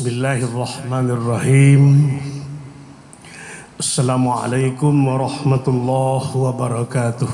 Bismillahirrahmanirrahim. Assalamualaikum warahmatullahi wabarakatuh.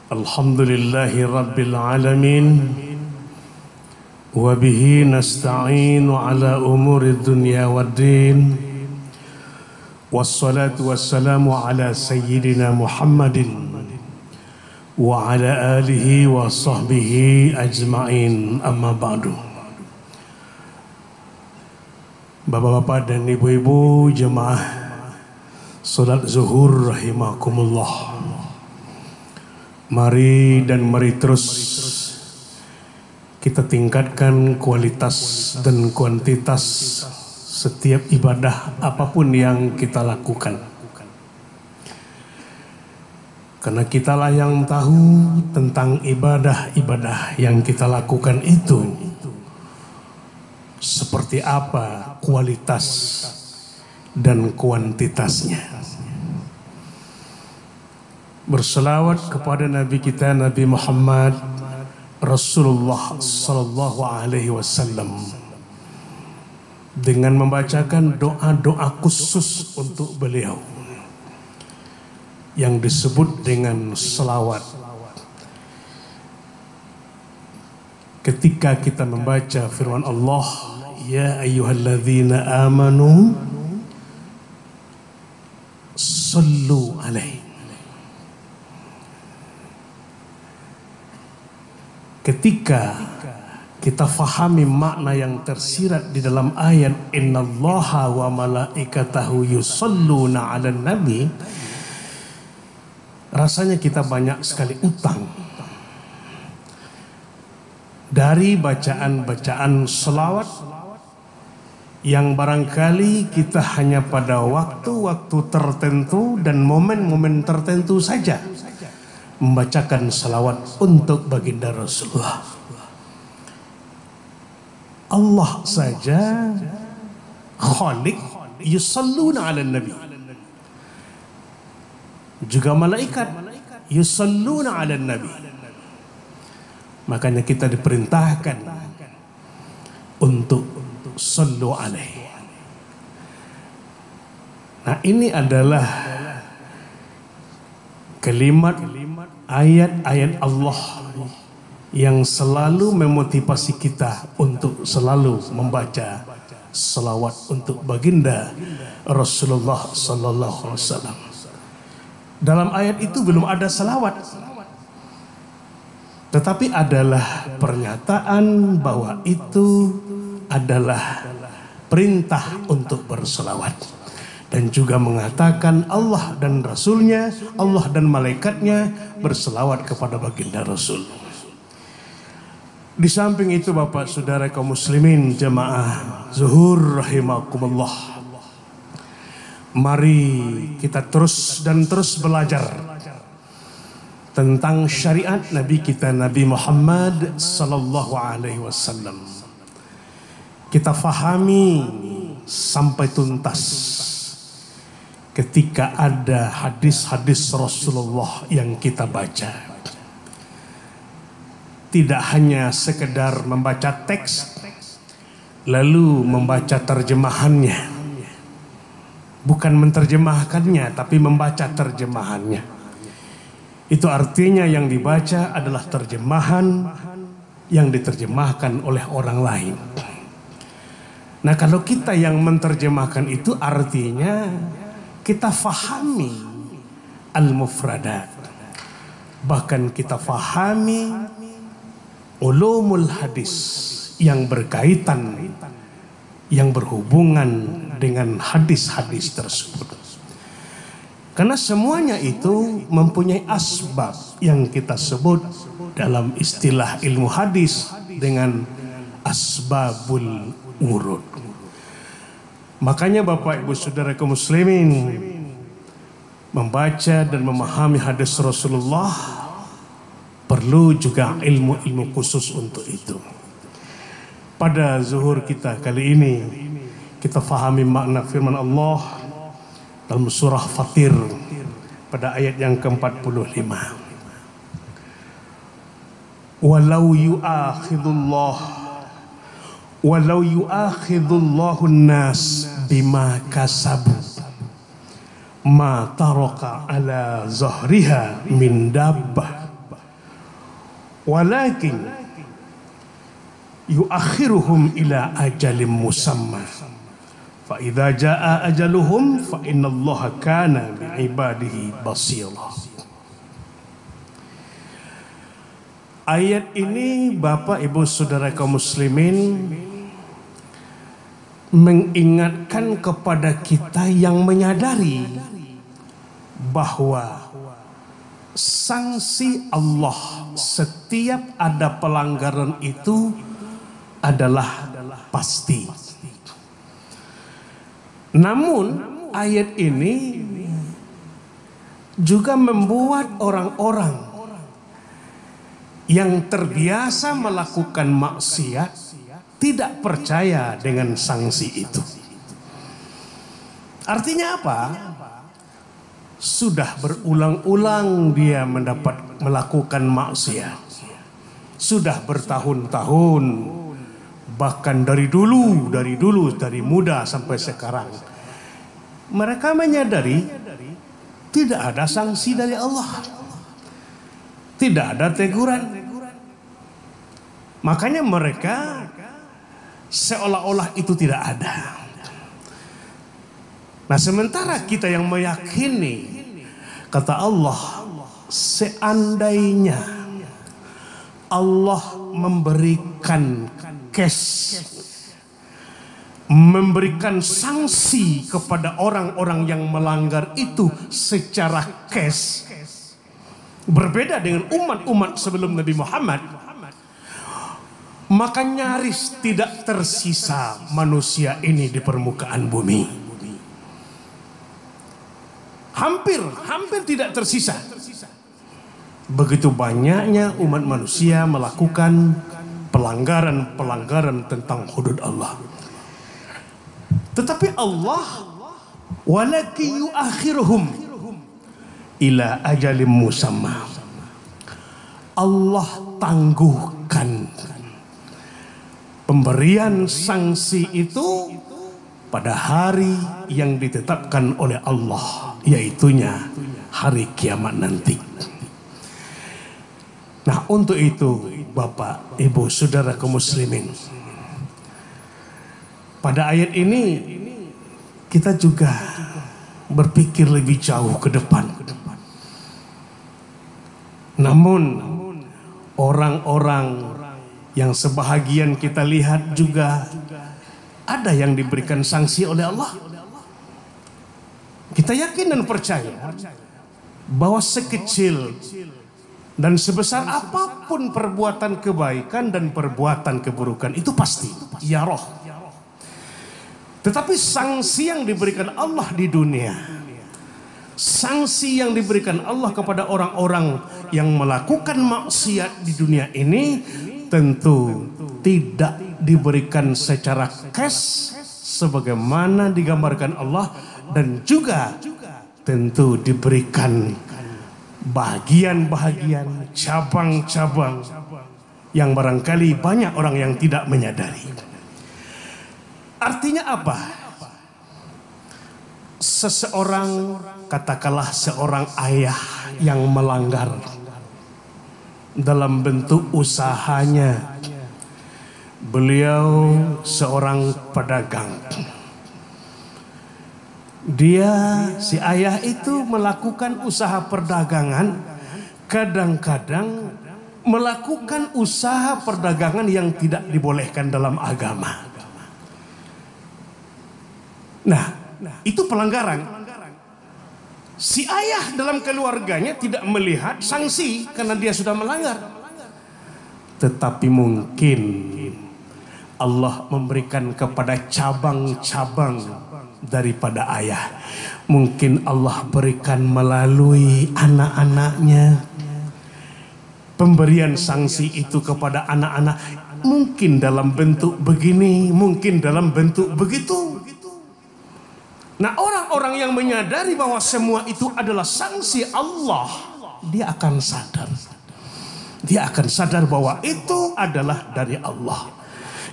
Alhamdulillahi rabbil alamin. Wa bihi nasta'inu ala umuri dunya waddin. Wassalatu wassalamu ala sayyidina Muhammadin wa ala alihi wa sahbihi ajma'in, amma ba'du. Bapak-bapak dan ibu-ibu jemaah salat zuhur rahimakumullah, mari terus kita tingkatkan kualitas dan kuantitas setiap ibadah apapun yang kita lakukan. Karena kitalah yang tahu tentang ibadah-ibadah yang kita lakukan itu seperti apa kualitas dan kuantitasnya. Berselawat kepada Nabi kita Nabi Muhammad Rasulullah Sallallahu Alaihi Wasallam dengan membacakan doa-doa khusus untuk beliau yang disebut dengan selawat. Ketika kita membaca firman Allah, ya ayyuhalladzina amanu sallu alaihi. Ketika kita fahami makna yang tersirat di dalam ayat innallaha wa malaikatahu yusalluna 'alan nabi, rasanya kita banyak sekali utang dari bacaan-bacaan selawat yang barangkali kita hanya pada waktu-waktu tertentu dan momen-momen tertentu saja membacakan selawat untuk baginda Rasulullah. Allah saja Khaliq yusalluna 'alan nabi. Juga malaikat yusalluna 'alan nabi. Makanya kita diperintahkan untuk sallu alaihi. Nah, ini adalah kalimat ayat-ayat Allah yang selalu memotivasi kita untuk selalu membaca selawat untuk baginda Rasulullah sallallahu alaihi wasallam. Dalam ayat itu belum ada selawat, tetapi adalah pernyataan bahwa itu adalah perintah untuk berselawat, dan juga mengatakan Allah dan Rasulnya, Allah dan malaikatnya berselawat kepada baginda Rasul. Di samping itu Bapak Saudara kaum muslimin jemaah zuhur rahimakumullah, mari kita terus belajar tentang syariat Nabi kita Nabi Muhammad sallallahu alaihi wasallam. Kita fahami sampai tuntas ketika ada hadis-hadis Rasulullah yang kita baca. Tidak hanya sekedar membaca teks lalu membaca terjemahannya, bukan menterjemahkannya tapi membaca terjemahannya. Itu artinya yang dibaca adalah terjemahan yang diterjemahkan oleh orang lain. Nah, kalau kita yang menterjemahkan itu artinya kita fahami al-mufradat, bahkan kita fahami ulumul hadis yang berkaitan, yang berhubungan dengan hadis-hadis tersebut. Karena semuanya itu mempunyai asbab yang kita sebut dalam istilah ilmu hadis dengan asbabul urud. Makanya Bapak Ibu Saudara kaum muslimin, membaca dan memahami hadis Rasulullah perlu juga ilmu-ilmu khusus untuk itu. Pada zuhur kita kali ini kita fahami makna firman Allah dalam surah Fatir pada ayat yang ke-45. Walau yu'akhidullah walau yu'akhidullahu nas bima kasabu ma taraka ala zahriha min dabbah walakin yuakhiruhum ila ajalim musamma fa idza jaa ajaluhum fa innallaha kana biibadihi basira. Ayat ini Bapak Ibu Saudara kaum muslimin mengingatkan kepada kita yang menyadari bahwa sanksi Allah setiap ada pelanggaran itu adalah pasti. Namun ayat ini juga membuat orang-orang yang terbiasa melakukan maksiat tidak percaya dengan sanksi itu. Artinya apa? Sudah berulang-ulang dia melakukan maksiat. Sudah bertahun-tahun, bahkan dari muda sampai sekarang. Mereka menyadari tidak ada sanksi dari Allah. Tidak ada teguran. Makanya mereka seolah-olah itu tidak ada. Nah, sementara kita yang meyakini, kata Allah, seandainya Allah memberikan memberikan sanksi kepada orang-orang yang melanggar itu secara cash, berbeda dengan umat-umat sebelum Nabi Muhammad, maka nyaris tidak tersisa manusia ini di permukaan bumi. Hampir tidak tersisa. Begitu banyaknya umat manusia melakukan pelanggaran tentang hudud Allah. Tetapi Allah walaki yuakhiruhum ila ajalim musamma. Allah tangguhkan pemberian sanksi itu pada hari yang ditetapkan oleh Allah, yaitunya hari kiamat nanti. Nah, untuk itu Bapak, Ibu, Saudara kaum muslimin, pada ayat ini kita juga berpikir lebih jauh ke depan. Namun orang-orang yang sebahagian kita lihat juga ada yang diberikan sanksi oleh Allah. Kita yakin dan percaya bahwa sekecil dan sebesar apapun perbuatan kebaikan dan perbuatan keburukan itu pasti ya roh. Tetapi sanksi yang diberikan Allah di dunia, sanksi yang diberikan Allah kepada orang-orang yang melakukan maksiat di dunia ini tentu tidak diberikan secara cash sebagaimana digambarkan Allah, dan juga tentu diberikan bagian-bagian, cabang-cabang yang barangkali banyak orang yang tidak menyadari. Artinya apa? Seseorang, katakanlah seorang ayah yang melanggar dalam bentuk usahanya. Beliau seorang pedagang. Si ayah itu melakukan usaha perdagangan, kadang-kadang melakukan usaha perdagangan yang tidak dibolehkan dalam agama. Nah, itu pelanggaran. Si ayah dalam keluarganya tidak melihat sanksi karena dia sudah melanggar. Tetapi mungkin Allah memberikan kepada cabang-cabang daripada ayah. Mungkin Allah berikan melalui anak-anaknya. Pemberian sanksi itu kepada anak-anak mungkin dalam bentuk begini, mungkin dalam bentuk begitu. Nah, orang-orang yang menyadari bahwa semua itu adalah sanksi Allah, dia akan sadar. Dia akan sadar bahwa itu adalah dari Allah.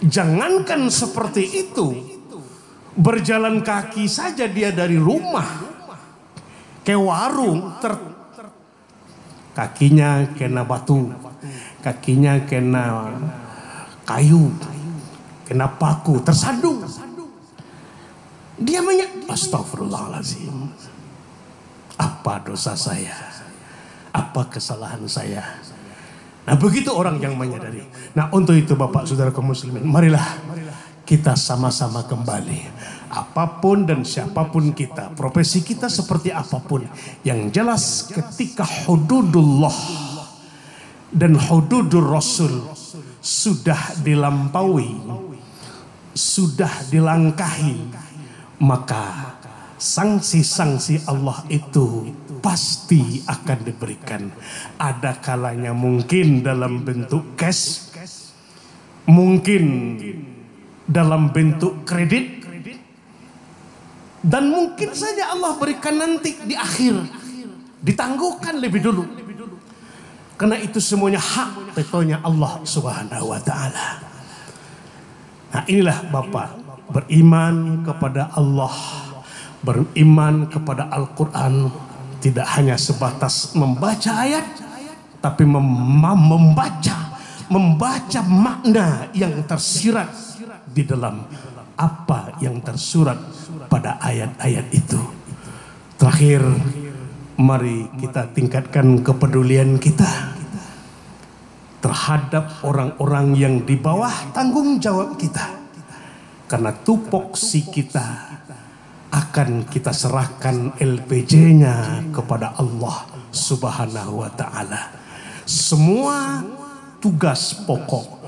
Jangankan seperti itu, berjalan kaki saja dia dari rumah ke warung, kakinya kena batu, kakinya kena kayu, kena paku, tersandung. Dia astagfirullahaladzim, apa dosa saya, apa kesalahan saya. Nah begitu orang yang menyadari. Nah untuk itu Bapak Saudara kaum muslimin, marilah kita sama-sama kembali. Apapun dan siapapun kita, profesi kita seperti apapun, yang jelas ketika hududullah dan hududur Rasul sudah dilampaui, sudah dilangkahi, maka sanksi-sanksi Allah itu pasti akan diberikan. Ada kalanya mungkin dalam bentuk cash, mungkin dalam bentuk kredit, dan mungkin saja Allah berikan nanti di akhir, ditangguhkan lebih dulu. Karena itu semuanya hak tentunya Allah Subhanahu wa taala. Nah, inilah Bapak beriman kepada Allah, beriman kepada Al-Quran, tidak hanya sebatas membaca ayat, tapi membaca makna yang tersirat di dalam apa yang tersurat pada ayat-ayat itu. Terakhir, mari kita tingkatkan kepedulian kita terhadap orang-orang yang di bawah tanggung jawab kita. Karena tupoksi kita akan kita serahkan LPJ-nya kepada Allah Subhanahu wa taala. Semua tugas pokok,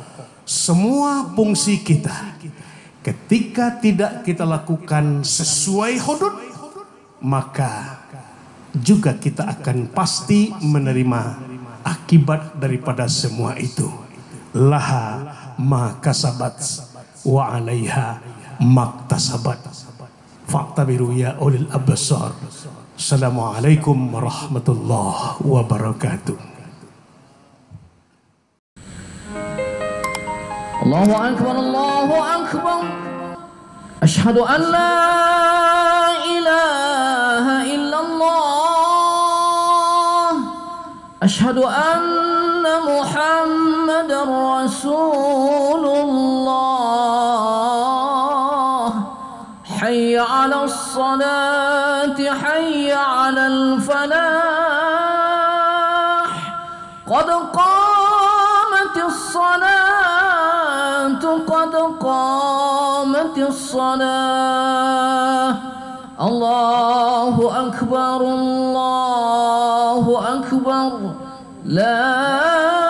semua fungsi kita, ketika tidak kita lakukan sesuai hudud, maka juga kita akan pasti menerima akibat daripada semua itu. Laha ma kasabat wa 'alaiha maktasabat. Fa'tabiru ya ulil absar. Assalamualaikum warahmatullahi wabarakatuh. Allahu akbar, Allahu akbar. Asyhadu an la ilaha illallah. Asyhadu anna Muhammadar Rasulullah. Hayya 'alas salati, hayya 'alal falah. Qad qamatis salatu, qad qamatis salah. Allahu akbar, Allahu akbar. La